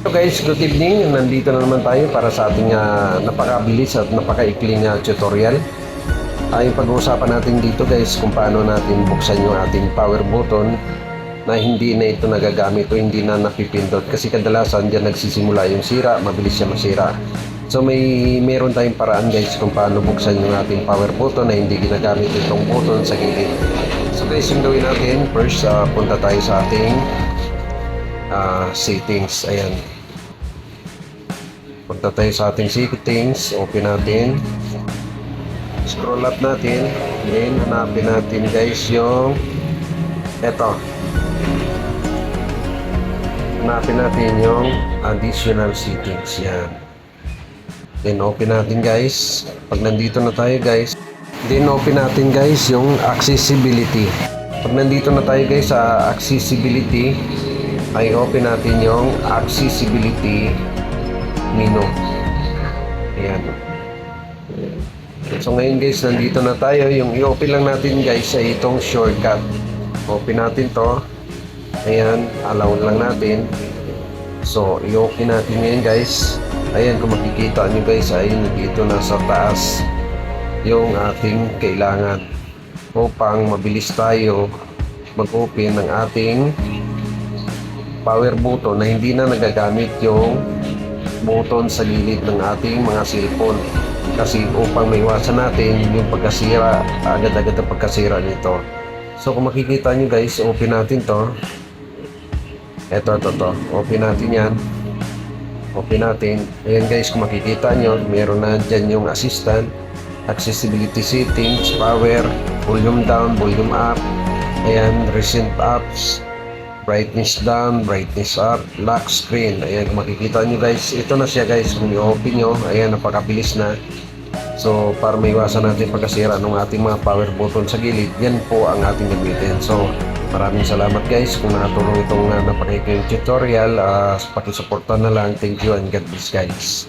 So guys, good evening. Nandito na naman tayo para sa ating napakabilis at napakaikling tutorial. Yung pag-uusapan natin dito guys kung paano natin buksan yung ating power button na hindi na ito nagagamit o hindi na napipindot. Kasi kadalasan dyan nagsisimula yung sira, mabilis siya masira. So meron tayong paraan guys kung paano buksan yung ating power button na hindi ginagamit itong button sa gilid. So guys, yung gawin natin, first punta tayo sa ating settings. Ayan. Punta tayo sa ating settings, open natin, scroll up natin, then hanapin natin guys yung eto, hanapin natin yung additional settings. Yan, then open natin guys. Pag nandito na tayo guys, then open natin guys yung accessibility. Pag nandito na tayo guys sa accessibility, ay open natin yung accessibility menu. Ayan. So ngayon guys, nandito na tayo. Yung i-open lang natin guys ay itong shortcut. Open natin to. Ayan, allow lang natin. So i-open natin ngayon guys. Ayan, kung makikita nyo guys, ay nandito na sa taas yung ating kailangan upang mabilis tayo mag-open ng ating power button na hindi na nagagamit yung button sa gilid ng ating mga cellphone. Kasi upang maiwasan natin yung pagkasira, agad-agad ang pagkasira nito. So kung makikita nyo guys, open natin to. Ito. Open natin yan. Open natin. Ayan guys, kung makikita nyo, meron na dyan yung assistant, accessibility settings, power, volume down, volume up. Ayan, recent apps, brightness down, brightness up, lock screen. Ayan, kung makikita nyo guys, ito na siya guys. Kung i-open nyo, ayan, napakabilis na. So para maiwasan natin pagkasira ng ating mga power button sa gilid, yan po ang ating gamitin. So maraming salamat guys kung nakatulong itong napakikling tutorial. Pakisuporta na lang. Thank you and God bless guys.